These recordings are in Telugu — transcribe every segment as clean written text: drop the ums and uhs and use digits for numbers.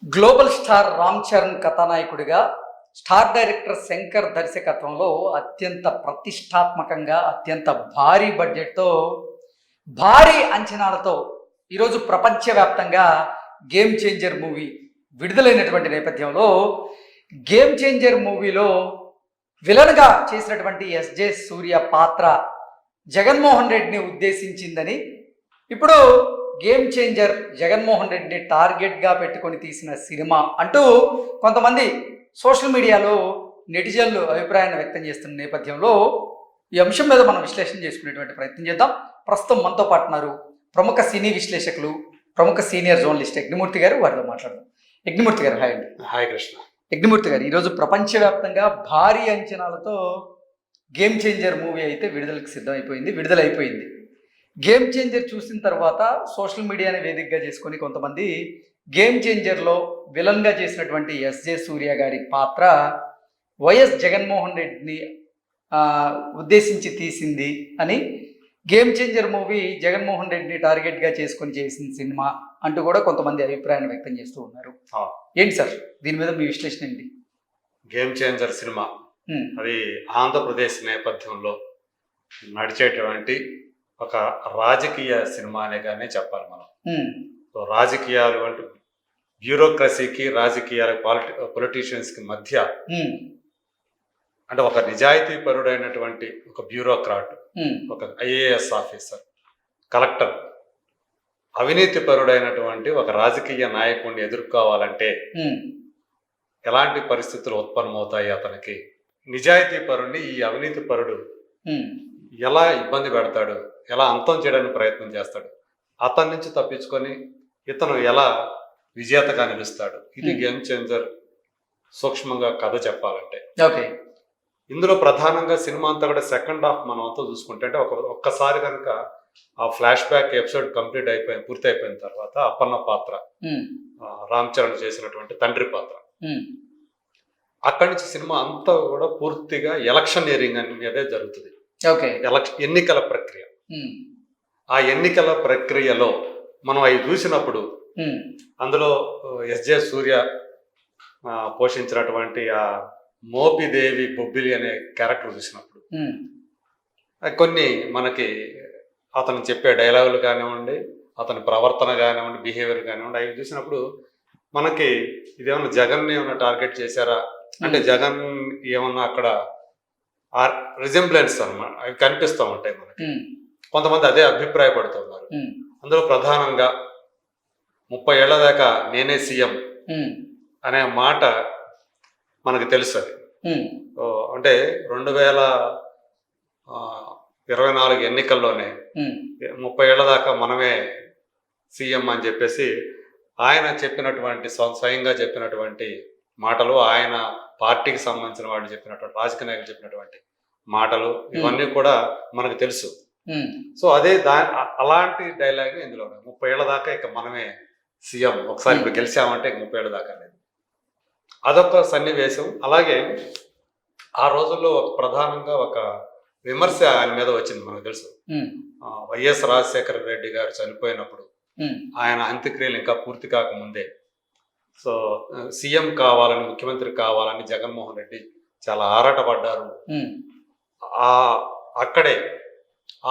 గ్లోబల్ స్టార్ రామ్ చరణ్ కథానాయకుడిగా స్టార్ డైరెక్టర్ శంకర్ దర్శకత్వంలో అత్యంత ప్రతిష్టాత్మకంగా అత్యంత భారీ బడ్జెట్తో భారీ అంచనాలతో ఈరోజు ప్రపంచవ్యాప్తంగా గేమ్ చేంజర్ మూవీ విడుదలైనటువంటి నేపథ్యంలో గేమ్ చేంజర్ మూవీలో విలన్గా చేసినటువంటి ఎస్జే సూర్య పాత్ర జగన్మోహన్ రెడ్డిని ఉద్దేశించిందని ఇప్పుడు గేమ్ చేంజర్ జగన్మోహన్ రెడ్డిని టార్గెట్గా పెట్టుకొని తీసిన సినిమా అంటూ కొంతమంది సోషల్ మీడియాలో నెటిజన్లు అభిప్రాయాన్ని వ్యక్తం చేస్తున్న నేపథ్యంలో ఈ అంశం మీద మనం విశ్లేషణ చేసుకునేటువంటి ప్రయత్నం చేద్దాం. ప్రస్తుతం మనతో పాటు ఉన్నారు ప్రముఖ సినీ విశ్లేషకులు, ప్రముఖ సీనియర్ జర్నలిస్ట్ యజ్ఞమూర్తి గారు. వారితో మాట్లాడదాం. యజ్ఞమూర్తి గారు, హాయ్ అండి. హాయ్ కృష్ణ. యజ్ఞమూర్తి గారు, ఈరోజు ప్రపంచవ్యాప్తంగా భారీ అంచనాలతో గేమ్ చేంజర్ మూవీ అయితే విడుదలైపోయింది. గేమ్ చేంజర్ చూసిన తర్వాత సోషల్ మీడియాని వేదికగా చేసుకొని కొంతమంది గేమ్ చేంజర్లో విలన్గా చేసినటువంటి ఎస్జే సూర్య గారి పాత్ర వైఎస్ జగన్మోహన్ రెడ్డిని ఉద్దేశించి తీసింది అని, గేమ్ చేంజర్ మూవీ జగన్మోహన్ రెడ్డిని టార్గెట్గా చేసుకొని చేసిన సినిమా అంటూ కూడా కొంతమంది అభిప్రాయాన్ని వ్యక్తం చేస్తూ ఉన్నారు. ఏంటి సార్ దీని మీద మీ విశ్లేషణ ఏంటి? గేమ్ చేంజర్ సినిమా అది ఆంధ్రప్రదేశ్ నేపథ్యంలో నడిచేటువంటి ఒక రాజకీయ సినిమా అనేగానే చెప్పాలి మనం. సో రాజకీయాలు అంటే బ్యూరోక్రసీకి రాజకీయాలకు పొలిటీషియన్స్కి మధ్య అంటే ఒక నిజాయితీ పరుడైనటువంటి ఒక బ్యూరోక్రాట్, ఒక ఐఏఎస్ ఆఫీసర్, కలెక్టర్, అవినీతి పరుడైనటువంటి ఒక రాజకీయ నాయకుడిని ఎదుర్కోవాలంటే ఎలాంటి పరిస్థితులు ఉత్పన్నమవుతాయి, అతనికి నిజాయితీ పరుడిని ఈ అవినీతి పరుడు ఎలా ఇబ్బంది పెడతాడు, ఎలా అంతం చేయడానికి ప్రయత్నం చేస్తాడు, అతని నుంచి తప్పించుకొని ఇతను ఎలా విజేతగా నిలుస్తాడు. ఇది గేమ్ చేంజర్ సూక్ష్మంగా కథ చెప్పాలంటే. ఓకే, ఇందులో ప్రధానంగా సినిమా అంతా కూడా సెకండ్ హాఫ్ మనం అంతా చూసుకుంటే అంటే ఒక్కసారి కనుక ఆ ఫ్లాష్ బ్యాక్ ఎపిసోడ్ పూర్తి అయిపోయిన తర్వాత అప్పన్న పాత్ర, రామ్ చరణ్ చేసినటువంటి తండ్రి పాత్ర, అక్కడి నుంచి సినిమా అంతా కూడా పూర్తిగా ఎలక్షనీరింగ్ అనేదే జరుగుతుంది. ఎన్నికల ప్రక్రియ. ఆ ఎన్నికల ప్రక్రియలో మనం అవి చూసినప్పుడు అందులో ఎస్జే సూర్య పోషించినటువంటి ఆ మోపిదేవి బొబ్బిలి అనే క్యారెక్టర్ చూసినప్పుడు కొన్ని మనకి అతను చెప్పే డైలాగులు కానివ్వండి, అతని ప్రవర్తన కానివ్వండి, బిహేవియర్ కానివ్వండి, అవి చూసినప్పుడు మనకి ఇదేమన్నా జగన్ని ఏమన్నా టార్గెట్ చేశారా అంటే జగన్ ఏమన్నా అక్కడ ఆ రిజెంబ్లెన్స్ అన్నమాట అవి కనిపిస్తూ ఉంటాయి మనకి. కొంతమంది అదే అభిప్రాయపడుతున్నారు. అందులో ప్రధానంగా 30 ఏళ్ల దాకా నేనే సీఎం అనే మాట మనకు తెలుసు. అది అంటే 2024 ఎన్నికల్లోనే 30 ఏళ్ల దాకా మనమే సీఎం అని చెప్పేసి ఆయన చెప్పినటువంటి స్వయంగా చెప్పినటువంటి మాటలు, ఆయన పార్టీకి సంబంధించిన వాళ్ళు చెప్పినటువంటి రాజకీయ నాయకులు చెప్పినటువంటి మాటలు ఇవన్నీ కూడా మనకు తెలుసు. సో అదే అలాంటి డైలాగ్ ఇందులో 30 ఏళ్ల దాకా ఇక మనమే సీఎం, ఒకసారి ఇప్పుడు గెలిచామంటే ఇక 30 ఏళ్ల దాకా లేదు. అదొక సన్నివేశం. అలాగే ఆ రోజుల్లో ప్రధానంగా ఒక విమర్శ ఆయన మీద వచ్చింది మనకు తెలుసు. వైఎస్ రాజశేఖర రెడ్డి గారు చనిపోయినప్పుడు ఆయన అంత్యక్రియలు ఇంకా పూర్తి కాకముందే సో సీఎం కావాలని, ముఖ్యమంత్రి కావాలని జగన్మోహన్ రెడ్డి చాలా ఆరాటపడ్డారు. అక్కడే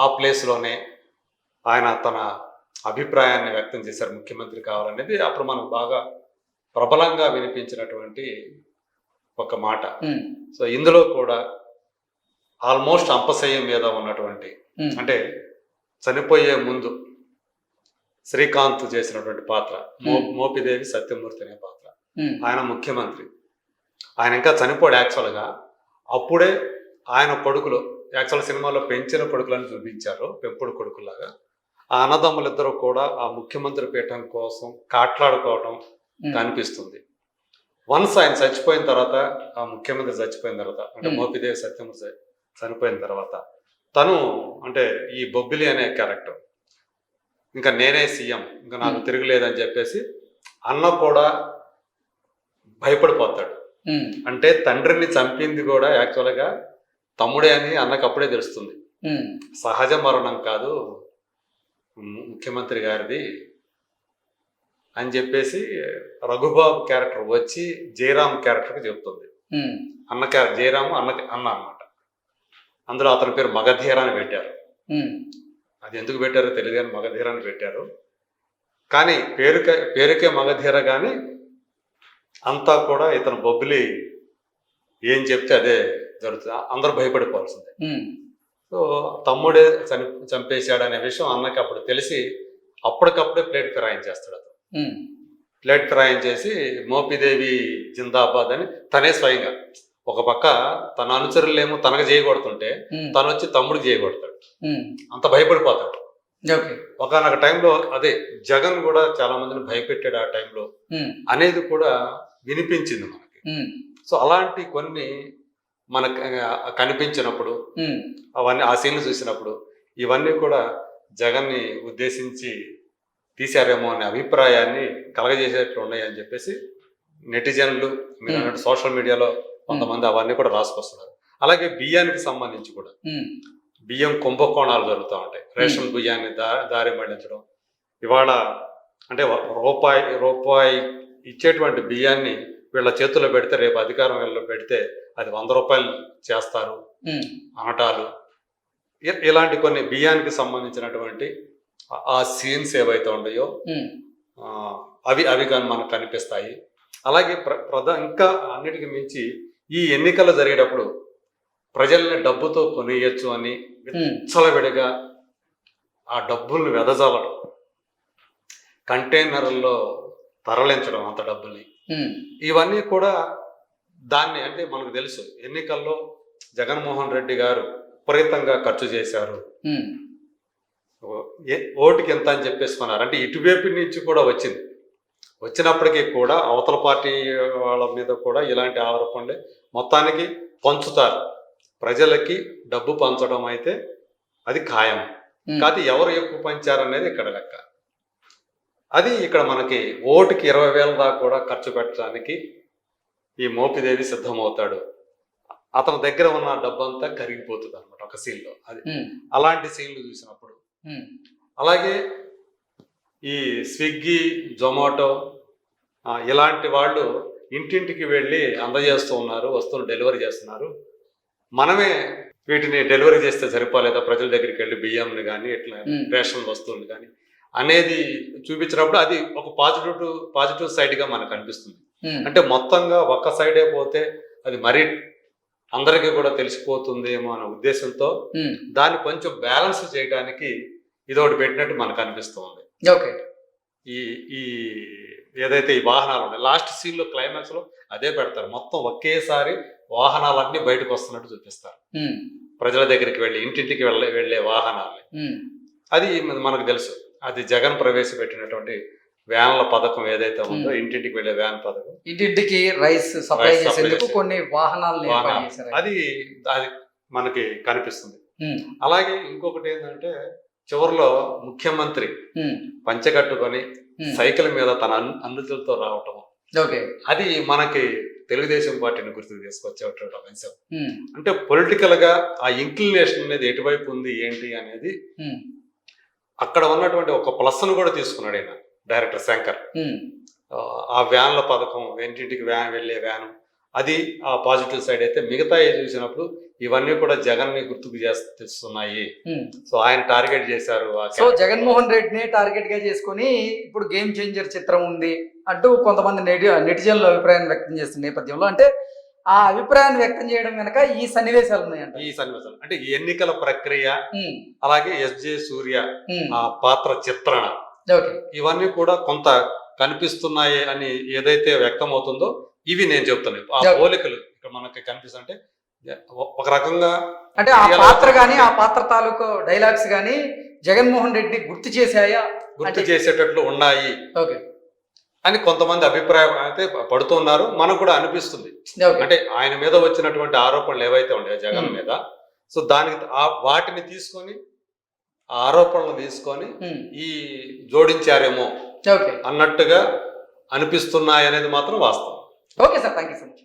ఆ ప్లేస్లోనే ఆయన తన అభిప్రాయాన్ని వ్యక్తం చేశారు, ముఖ్యమంత్రి కావాలనేది. అప్పుడు మనం బాగా ప్రబలంగా వినిపించినటువంటి ఒక మాట. సో ఇందులో కూడా ఆల్మోస్ట్ అంపశయ్యం మీద ఉన్నటువంటి అంటే చనిపోయే ముందు శ్రీకాంత్ చేసినటువంటి పాత్ర, మోపిదేవి సత్యమూర్తి అనే పాత్ర, ఆయన ముఖ్యమంత్రి. ఆయన ఇంకా చనిపోయాడు యాక్చువల్గా. అప్పుడే ఆయన కొడుకులు, యాక్చువల్ సినిమాలో పెంచిన కొడుకులని చూపించారు, పెంపుడు కొడుకులాగా. ఆ అన్నదమ్ములిద్దరూ కూడా ఆ ముఖ్యమంత్రి పీఠం కోసం కాట్లాడుకోవడం కనిపిస్తుంది. వన్స్ ఆయన చచ్చిపోయిన తర్వాత, ఆ ముఖ్యమంత్రి చచ్చిపోయిన తర్వాత, అంటే మోపిదేవి సత్యమూర్తి చనిపోయిన తర్వాత, తను అంటే ఈ బొబ్బిలి అనే క్యారెక్టర్ ఇంకా నేనే సీఎం, ఇంకా నాకు తిరగలేదని చెప్పేసి అన్న కూడా భయపడిపోతాడు. అంటే తండ్రిని చంపింది కూడా యాక్చువల్గా తమ్ముడే అని అన్నకు అప్పుడే తెలుస్తుంది. సహజ మరణం కాదు ముఖ్యమంత్రి గారిది, అని చెప్పేసి రఘుబాబు క్యారెక్టర్ వచ్చి జయరామ్ క్యారెక్టర్కి చెప్తుంది. అన్న క్యారెక్టర్ జయరాము అన్న అన్నమాట. అందులో అతని పేరు మగధీర అని పెట్టారు. అది ఎందుకు పెట్టారో తెలియదు కానీ మగధీర అని పెట్టారు. కానీ పేరుకే మగధీర కానీ అంతా కూడా ఇతను బొబ్బిలి ఏం చెప్తే అదే జరుగుతుంది. అందరూ భయపడిపోవాల్సిందే. సో తమ్ముడే చంపేశాడు అనే విషయం అన్నకి అప్పుడు తెలిసి అప్పటికప్పుడే ప్లేట్ ఫిరాయించేస్తాడు. అతను ప్లేట్ ఫిరాయించేసి మోపిదేవి జిందాబాద్ అని తనే స్వయంగా ఒక పక్క తన అనుచరులేమో తనకు చేయగొడుతుంటే తను వచ్చి తమ్ముడికి చేయగొడతాడు. అంత భయపడిపోతాడు. ఒకనొక టైంలో అదే జగన్ కూడా చాలా మందిని భయపెట్టాడు ఆ టైంలో అనేది కూడా వినిపించింది మనకి. సో అలాంటి కొన్ని మనకు కనిపించినప్పుడు అవన్నీ ఆ సీన్లు చూసినప్పుడు ఇవన్నీ కూడా జగన్ని ఉద్దేశించి తీశారేమో అనే అభిప్రాయాన్ని కలగజేసేట్లు ఉన్నాయని చెప్పేసి నెటిజన్లు మీరు అన్నట్టు సోషల్ మీడియాలో కొంతమంది అవన్నీ కూడా రాసుకొస్తున్నారు. అలాగే బియ్యానికి సంబంధించి కూడా బియ్యం కుంభకోణాలు జరుగుతూ ఉంటాయి. రేషన్ బియ్యాన్ని దారి మళ్లించడం. ఇవాళ అంటే రూపాయి ఇచ్చేటువంటి బియ్యాన్ని వీళ్ళ చేతుల్లో పెడితే రేపు అధికారం వీళ్ళలో పెడితే అది 100 రూపాయలు చేస్తారు అనటాలు. ఇలాంటి కొన్ని బియ్యానికి సంబంధించినటువంటి ఆ సీన్స్ ఏవైతే ఉన్నాయో అవి కానీ మనకు కనిపిస్తాయి. అలాగే ఇంకా అన్నిటికీ మించి ఈ ఎన్నికలు జరిగేటప్పుడు ప్రజల్ని డబ్బుతో కొనియచ్చు అని విచ్చలవిడిగా ఆ డబ్బుల్ని వెదజల్లడం, కంటైనర్లో తరలించడం అంత డబ్బుల్ని, ఇవన్నీ కూడా దాన్ని అంటే మనకు తెలుసు ఎన్నికల్లో జగన్మోహన్ రెడ్డి గారు విపరీతంగా ఖర్చు చేశారు, ఓటుకి ఎంత అని చెప్పేసుకున్నారు. అంటే ఇటువైపు నుంచి కూడా వచ్చినప్పటికీ కూడా అవతల పార్టీ వాళ్ళ మీద కూడా ఇలాంటి ఆరోపణలే మొత్తానికి పంచుతారు. ప్రజలకి డబ్బు పంచడం అయితే అది ఖాయం. కాదు ఎవరు ఎక్కువ పంచారనేది ఇక్కడ లెక్క. అది ఇక్కడ మనకి ఓటుకి 20,000 దాకా కూడా ఖర్చు పెట్టడానికి ఈ మోపిదేవి సిద్ధమవుతాడు. అతని దగ్గర ఉన్న డబ్బు అంతా కరిగిపోతుంది అనమాట ఒక సీన్లో. అది అలాంటి సీన్లు చూసినప్పుడు అలాగే ఈ స్విగ్గీ జొమాటో ఇలాంటి వాళ్ళు ఇంటింటికి వెళ్ళి అందజేస్తూ ఉన్నారు, వస్తువులు డెలివరీ చేస్తున్నారు. మనమే వీటిని డెలివరీ చేస్తే సరిపోలేదా ప్రజల దగ్గరికి వెళ్ళి బియ్యంని కానీ ఇట్లా రేషన్ వస్తువులు కానీ అనేది చూపించినప్పుడు అది ఒక పాజిటివ్ సైడ్గా మనకు అనిపిస్తుంది. అంటే మొత్తంగా ఒక్క సైడే పోతే అది మరీ అందరికీ కూడా తెలిసిపోతుందేమో అనే ఉద్దేశంతో దాన్ని కొంచెం బ్యాలెన్స్ చేయడానికి ఇదొకటి పెట్టినట్టు మనకు అనిపిస్తుంది. ఓకే, ఈ ఏదైతే ఈ వాహనాలు ఉన్నాయి లాస్ట్ సీన్ లో క్లైమాక్స్ లో అదే పెడతారు. మొత్తం ఒకేసారి వాహనాలన్నీ బయటకు వస్తున్నట్టు చూపిస్తారు. ప్రజల దగ్గరికి వెళ్ళి ఇంటింటికి వెళ్ళే వాహనాలని. అది మనకు తెలుసు, అది జగన్ ప్రవేశపెట్టినటువంటి వ్యాన్ల పథకం ఏదైతే ఉందో, ఇంటింటికి వెళ్ళే వ్యాన్ పథకం, ఇంటింటికి రైస్ సప్లై చేసేందుకు కొన్ని వాహనాలు అది మనకి కనిపిస్తుంది. అలాగే ఇంకొకటి ఏంటంటే చివరిలో ముఖ్యమంత్రి పంచకట్టుకొని సైకిల్ మీద తన అనుచరులతో రావటం, అది మనకి తెలుగుదేశం పార్టీని గుర్తుకు తీసుకొచ్చేటువంటి అంశం. అంటే పొలిటికల్ గా ఆ ఇంక్లినేషన్ అనేది ఎటువైపు ఉంది ఏంటి అనేది అక్కడ ఉన్నటువంటి ఒక ప్లస్ ను కూడా తీసుకున్నాడు ఆయన డైరెక్టర్ శంకర్. ఆ వ్యాన్ల పథకం, ఇంటింటికి వెళ్ళే వ్యాను, అది ఆ పాజిటివ్ సైడ్ అయితే మిగతా చూసినప్పుడు ఇవన్నీ కూడా జగన్ ని గుర్తుకు చేస్తున్నాయి. సో ఆయన టార్గెట్ చేశారు. సో జగన్మోహన్ రెడ్డిని టార్గెట్ గా చేసుకుని ఇప్పుడు గేమ్ చేంజర్ చిత్రం ఉంది అంటూ కొంతమంది నెటిజన్లు అభిప్రాయాన్ని వ్యక్తం చేస్తున్న నేపథ్యంలో, అంటే ఆ అభిప్రాయాన్ని వ్యక్తం చేయడం వెనక ఈ సన్నివేశాలు ఉన్నాయంట. ఈ సన్నివేశాలు అంటే ఎన్నికల ప్రక్రియ, అలాగే ఎస్జే సూర్య ఆ పాత్ర చిత్రణ, ఇవన్నీ కూడా కొంత కనిపిస్తున్నాయి అని ఏదైతే వ్యక్తం అవుతుందో ఇవి నేను చెప్తున్నాను. ఆ పోలికలు ఇక్కడ మనకి కనిపిస్తుంటే ఒక రకంగా అంటే ఆ పాత్ర గానీ ఆ పాత్ర తాలూకు డైలాగ్స్ గానీ జగన్మోహన్ రెడ్డి గుర్తు చేసేటట్లు ఉన్నాయి అని కొంతమంది అభిప్రాయం అయితే పడుతున్నారు. మనకు కూడా అనిపిస్తుంది. అంటే ఆయన మీద వచ్చినటువంటి ఆరోపణలు ఏవైతే ఉన్నాయో జగన్ మీద, సో దానికి వాటిని తీసుకొని ఆ ఆరోపణలు తీసుకొని ఈ జోడించారేమో అన్నట్టుగా అనిపిస్తున్నాయి అనేది మాత్రం వాస్తవం. Okay sir, thank you so much.